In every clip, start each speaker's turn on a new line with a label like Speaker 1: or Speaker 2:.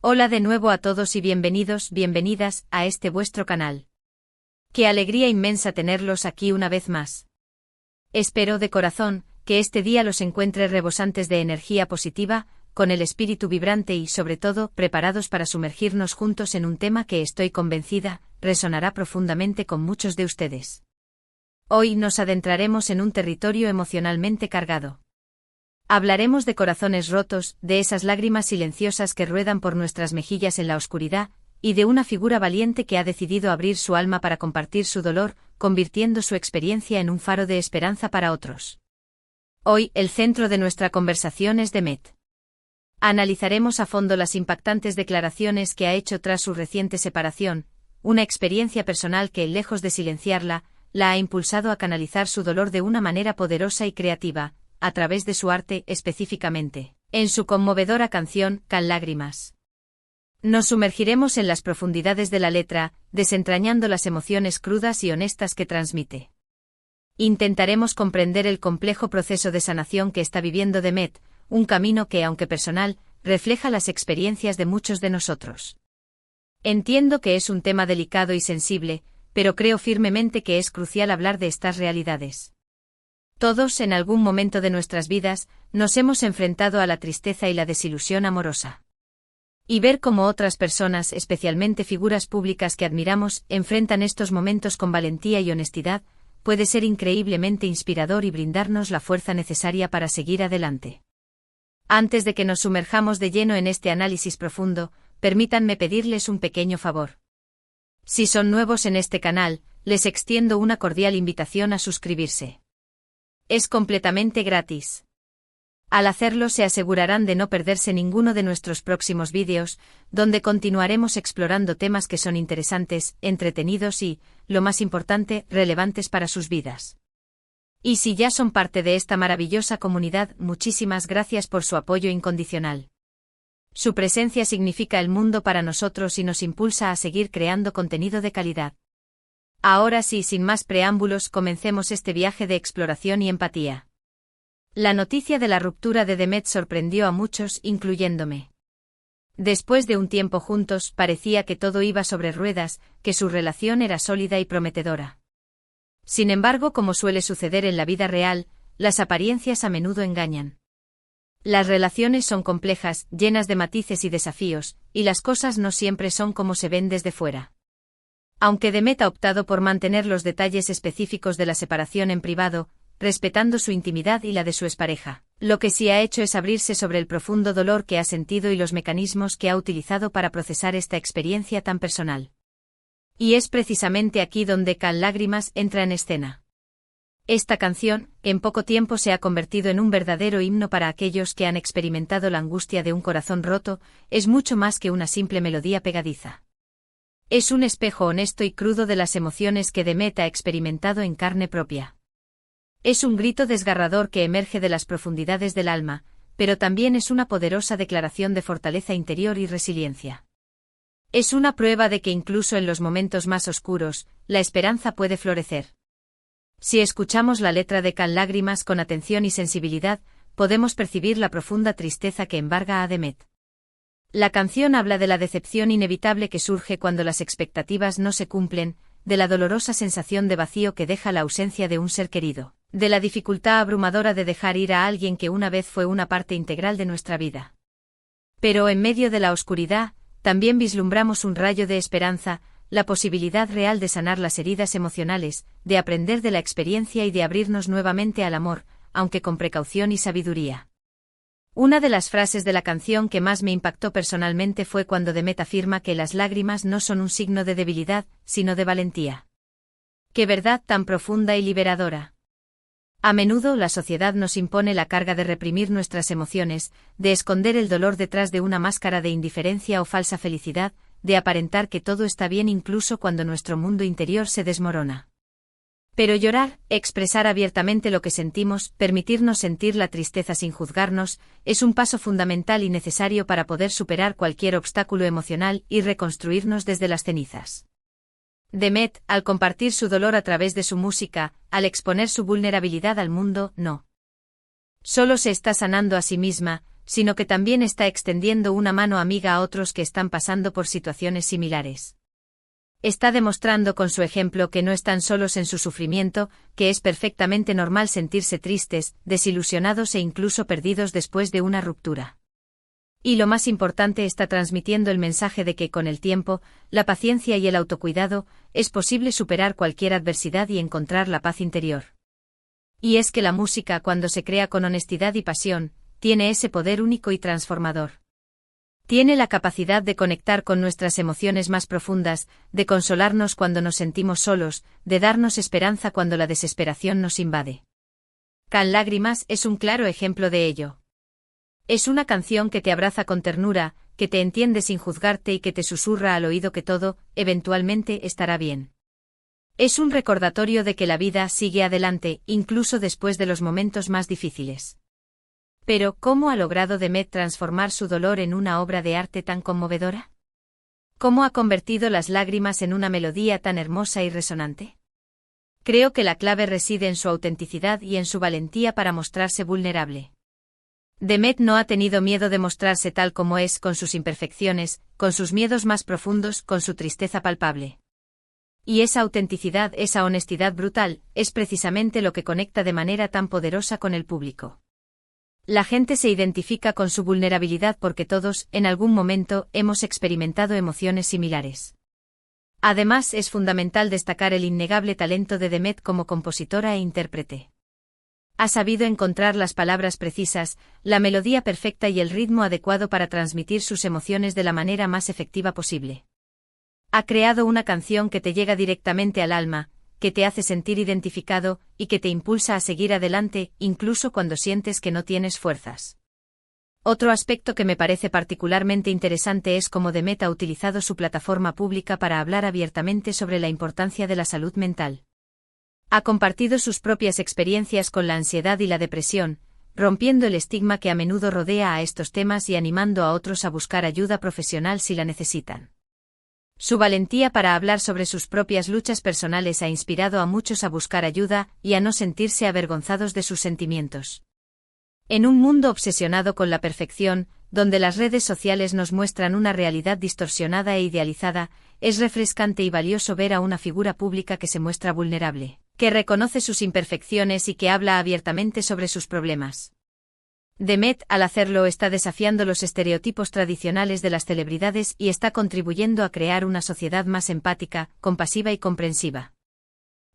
Speaker 1: Hola de nuevo a todos y bienvenidos, bienvenidas, a este vuestro canal. Qué alegría inmensa tenerlos aquí una vez más. Espero de corazón, que este día los encuentre rebosantes de energía positiva, con el espíritu vibrante y sobre todo, preparados para sumergirnos juntos en un tema que estoy convencida, resonará profundamente con muchos de ustedes. Hoy nos adentraremos en un territorio emocionalmente cargado. Hablaremos de corazones rotos, de esas lágrimas silenciosas que ruedan por nuestras mejillas en la oscuridad, y de una figura valiente que ha decidido abrir su alma para compartir su dolor, convirtiendo su experiencia en un faro de esperanza para otros. Hoy, el centro de nuestra conversación es Demet. Analizaremos a fondo las impactantes declaraciones que ha hecho tras su reciente separación, una experiencia personal que, lejos de silenciarla, la ha impulsado a canalizar su dolor de una manera poderosa y creativa, a través de su arte específicamente, en su conmovedora canción, Can Lágrimas. Nos sumergiremos en las profundidades de la letra, desentrañando las emociones crudas y honestas que transmite. Intentaremos comprender el complejo proceso de sanación que está viviendo Demet, un camino que, aunque personal, refleja las experiencias de muchos de nosotros. Entiendo que es un tema delicado y sensible, pero creo firmemente que es crucial hablar de estas realidades. Todos, en algún momento de nuestras vidas, nos hemos enfrentado a la tristeza y la desilusión amorosa. Y ver cómo otras personas, especialmente figuras públicas que admiramos, enfrentan estos momentos con valentía y honestidad, puede ser increíblemente inspirador y brindarnos la fuerza necesaria para seguir adelante. Antes de que nos sumerjamos de lleno en este análisis profundo, permítanme pedirles un pequeño favor. Si son nuevos en este canal, les extiendo una cordial invitación a suscribirse. Es completamente gratis. Al hacerlo se asegurarán de no perderse ninguno de nuestros próximos vídeos, donde continuaremos explorando temas que son interesantes, entretenidos y, lo más importante, relevantes para sus vidas. Y si ya son parte de esta maravillosa comunidad, muchísimas gracias por su apoyo incondicional. Su presencia significa el mundo para nosotros y nos impulsa a seguir creando contenido de calidad. Ahora sí, sin más preámbulos, comencemos este viaje de exploración y empatía. La noticia de la ruptura de Demet sorprendió a muchos, incluyéndome. Después de un tiempo juntos, parecía que todo iba sobre ruedas, que su relación era sólida y prometedora. Sin embargo, como suele suceder en la vida real, las apariencias a menudo engañan. Las relaciones son complejas, llenas de matices y desafíos, y las cosas no siempre son como se ven desde fuera. Aunque Demet ha optado por mantener los detalles específicos de la separación en privado, respetando su intimidad y la de su expareja, lo que sí ha hecho es abrirse sobre el profundo dolor que ha sentido y los mecanismos que ha utilizado para procesar esta experiencia tan personal. Y es precisamente aquí donde Can Lágrimas entra en escena. Esta canción, que en poco tiempo se ha convertido en un verdadero himno para aquellos que han experimentado la angustia de un corazón roto, es mucho más que una simple melodía pegadiza. Es un espejo honesto y crudo de las emociones que Demet ha experimentado en carne propia. Es un grito desgarrador que emerge de las profundidades del alma, pero también es una poderosa declaración de fortaleza interior y resiliencia. Es una prueba de que incluso en los momentos más oscuros, la esperanza puede florecer. Si escuchamos la letra de Can Lágrimas con atención y sensibilidad, podemos percibir la profunda tristeza que embarga a Demet. La canción habla de la decepción inevitable que surge cuando las expectativas no se cumplen, de la dolorosa sensación de vacío que deja la ausencia de un ser querido, de la dificultad abrumadora de dejar ir a alguien que una vez fue una parte integral de nuestra vida. Pero en medio de la oscuridad, también vislumbramos un rayo de esperanza, la posibilidad real de sanar las heridas emocionales, de aprender de la experiencia y de abrirnos nuevamente al amor, aunque con precaución y sabiduría. Una de las frases de la canción que más me impactó personalmente fue cuando Demet afirma que las lágrimas no son un signo de debilidad, sino de valentía. ¡Qué verdad tan profunda y liberadora! A menudo la sociedad nos impone la carga de reprimir nuestras emociones, de esconder el dolor detrás de una máscara de indiferencia o falsa felicidad, de aparentar que todo está bien incluso cuando nuestro mundo interior se desmorona. Pero llorar, expresar abiertamente lo que sentimos, permitirnos sentir la tristeza sin juzgarnos, es un paso fundamental y necesario para poder superar cualquier obstáculo emocional y reconstruirnos desde las cenizas. Demet, al compartir su dolor a través de su música, al exponer su vulnerabilidad al mundo, no solo se está sanando a sí misma, sino que también está extendiendo una mano amiga a otros que están pasando por situaciones similares. Está demostrando con su ejemplo que no están solos en su sufrimiento, que es perfectamente normal sentirse tristes, desilusionados e incluso perdidos después de una ruptura. Y lo más importante, está transmitiendo el mensaje de que con el tiempo, la paciencia y el autocuidado, es posible superar cualquier adversidad y encontrar la paz interior. Y es que la música, cuando se crea con honestidad y pasión, tiene ese poder único y transformador. Tiene la capacidad de conectar con nuestras emociones más profundas, de consolarnos cuando nos sentimos solos, de darnos esperanza cuando la desesperación nos invade. Can Lágrimas es un claro ejemplo de ello. Es una canción que te abraza con ternura, que te entiende sin juzgarte y que te susurra al oído que todo, eventualmente, estará bien. Es un recordatorio de que la vida sigue adelante, incluso después de los momentos más difíciles. Pero, ¿cómo ha logrado Demet transformar su dolor en una obra de arte tan conmovedora? ¿Cómo ha convertido las lágrimas en una melodía tan hermosa y resonante? Creo que la clave reside en su autenticidad y en su valentía para mostrarse vulnerable. Demet no ha tenido miedo de mostrarse tal como es, con sus imperfecciones, con sus miedos más profundos, con su tristeza palpable. Y esa autenticidad, esa honestidad brutal, es precisamente lo que conecta de manera tan poderosa con el público. La gente se identifica con su vulnerabilidad porque todos, en algún momento, hemos experimentado emociones similares. Además, es fundamental destacar el innegable talento de Demet como compositora e intérprete. Ha sabido encontrar las palabras precisas, la melodía perfecta y el ritmo adecuado para transmitir sus emociones de la manera más efectiva posible. Ha creado una canción que te llega directamente al alma, que te hace sentir identificado, y que te impulsa a seguir adelante, incluso cuando sientes que no tienes fuerzas. Otro aspecto que me parece particularmente interesante es cómo Demet ha utilizado su plataforma pública para hablar abiertamente sobre la importancia de la salud mental. Ha compartido sus propias experiencias con la ansiedad y la depresión, rompiendo el estigma que a menudo rodea a estos temas y animando a otros a buscar ayuda profesional si la necesitan. Su valentía para hablar sobre sus propias luchas personales ha inspirado a muchos a buscar ayuda y a no sentirse avergonzados de sus sentimientos. En un mundo obsesionado con la perfección, donde las redes sociales nos muestran una realidad distorsionada e idealizada, es refrescante y valioso ver a una figura pública que se muestra vulnerable, que reconoce sus imperfecciones y que habla abiertamente sobre sus problemas. Demet, al hacerlo, está desafiando los estereotipos tradicionales de las celebridades y está contribuyendo a crear una sociedad más empática, compasiva y comprensiva.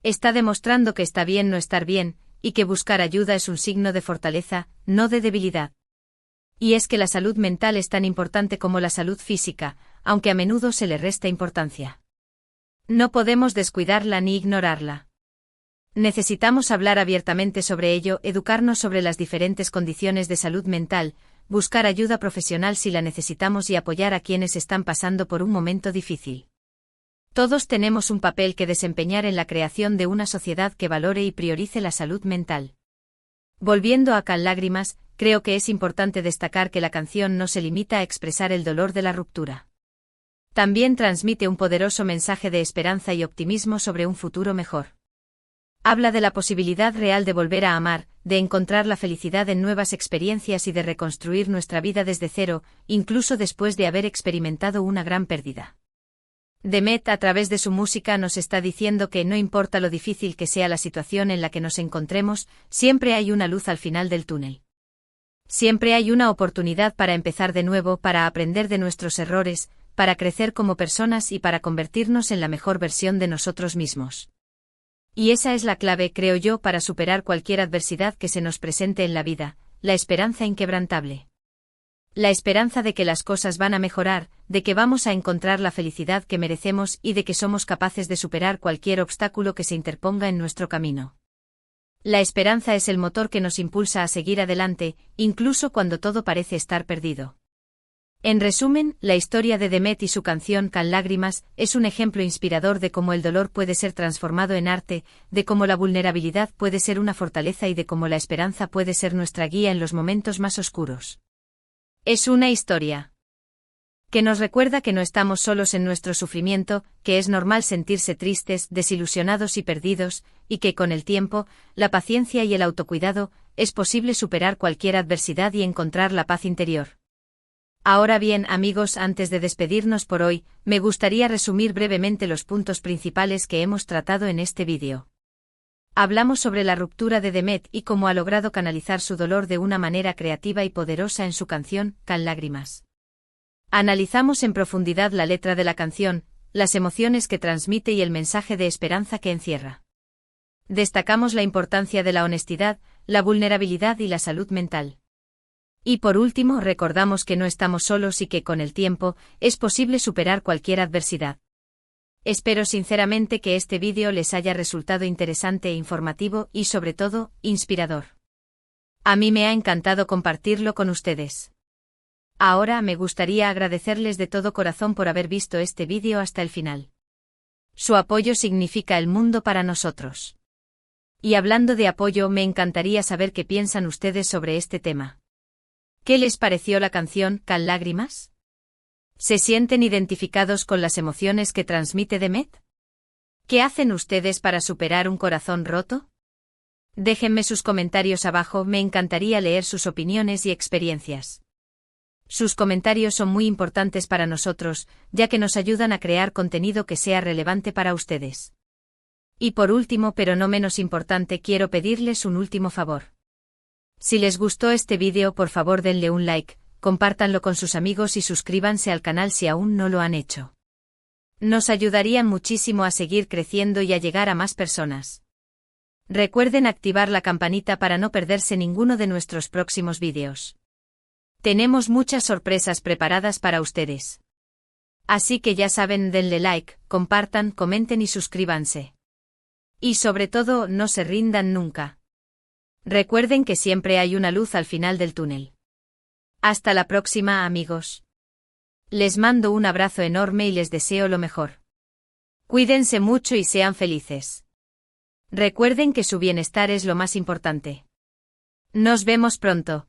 Speaker 1: Está demostrando que está bien no estar bien, y que buscar ayuda es un signo de fortaleza, no de debilidad. Y es que la salud mental es tan importante como la salud física, aunque a menudo se le resta importancia. No podemos descuidarla ni ignorarla. Necesitamos hablar abiertamente sobre ello, educarnos sobre las diferentes condiciones de salud mental, buscar ayuda profesional si la necesitamos y apoyar a quienes están pasando por un momento difícil. Todos tenemos un papel que desempeñar en la creación de una sociedad que valore y priorice la salud mental. Volviendo a Can Lágrimas, creo que es importante destacar que la canción no se limita a expresar el dolor de la ruptura. También transmite un poderoso mensaje de esperanza y optimismo sobre un futuro mejor. Habla de la posibilidad real de volver a amar, de encontrar la felicidad en nuevas experiencias y de reconstruir nuestra vida desde cero, incluso después de haber experimentado una gran pérdida. Demet, a través de su música, nos está diciendo que no importa lo difícil que sea la situación en la que nos encontremos, siempre hay una luz al final del túnel. Siempre hay una oportunidad para empezar de nuevo, para aprender de nuestros errores, para crecer como personas y para convertirnos en la mejor versión de nosotros mismos. Y esa es la clave, creo yo, para superar cualquier adversidad que se nos presente en la vida, la esperanza inquebrantable. La esperanza de que las cosas van a mejorar, de que vamos a encontrar la felicidad que merecemos y de que somos capaces de superar cualquier obstáculo que se interponga en nuestro camino. La esperanza es el motor que nos impulsa a seguir adelante, incluso cuando todo parece estar perdido. En resumen, la historia de Demet y su canción Can Lágrimas es un ejemplo inspirador de cómo el dolor puede ser transformado en arte, de cómo la vulnerabilidad puede ser una fortaleza y de cómo la esperanza puede ser nuestra guía en los momentos más oscuros. Es una historia que nos recuerda que no estamos solos en nuestro sufrimiento, que es normal sentirse tristes, desilusionados y perdidos, y que con el tiempo, la paciencia y el autocuidado, es posible superar cualquier adversidad y encontrar la paz interior. Ahora bien, amigos, antes de despedirnos por hoy, me gustaría resumir brevemente los puntos principales que hemos tratado en este vídeo. Hablamos sobre la ruptura de Demet y cómo ha logrado canalizar su dolor de una manera creativa y poderosa en su canción, Can Lágrimas. Analizamos en profundidad la letra de la canción, las emociones que transmite y el mensaje de esperanza que encierra. Destacamos la importancia de la honestidad, la vulnerabilidad y la salud mental. Y por último, recordamos que no estamos solos y que con el tiempo, es posible superar cualquier adversidad. Espero sinceramente que este vídeo les haya resultado interesante e informativo y sobre todo, inspirador. A mí me ha encantado compartirlo con ustedes. Ahora me gustaría agradecerles de todo corazón por haber visto este vídeo hasta el final. Su apoyo significa el mundo para nosotros. Y hablando de apoyo, me encantaría saber qué piensan ustedes sobre este tema. ¿Qué les pareció la canción Can Lágrimas? ¿Se sienten identificados con las emociones que transmite Demet? ¿Qué hacen ustedes para superar un corazón roto? Déjenme sus comentarios abajo, me encantaría leer sus opiniones y experiencias. Sus comentarios son muy importantes para nosotros, ya que nos ayudan a crear contenido que sea relevante para ustedes. Y por último, pero no menos importante, quiero pedirles un último favor. Si les gustó este vídeo, por favor denle un like, compártanlo con sus amigos y suscríbanse al canal si aún no lo han hecho. Nos ayudarían muchísimo a seguir creciendo y a llegar a más personas. Recuerden activar la campanita para no perderse ninguno de nuestros próximos vídeos. Tenemos muchas sorpresas preparadas para ustedes. Así que ya saben, denle like, compartan, comenten y suscríbanse. Y sobre todo, no se rindan nunca. Recuerden que siempre hay una luz al final del túnel. Hasta la próxima, amigos. Les mando un abrazo enorme y les deseo lo mejor. Cuídense mucho y sean felices. Recuerden que su bienestar es lo más importante. Nos vemos pronto.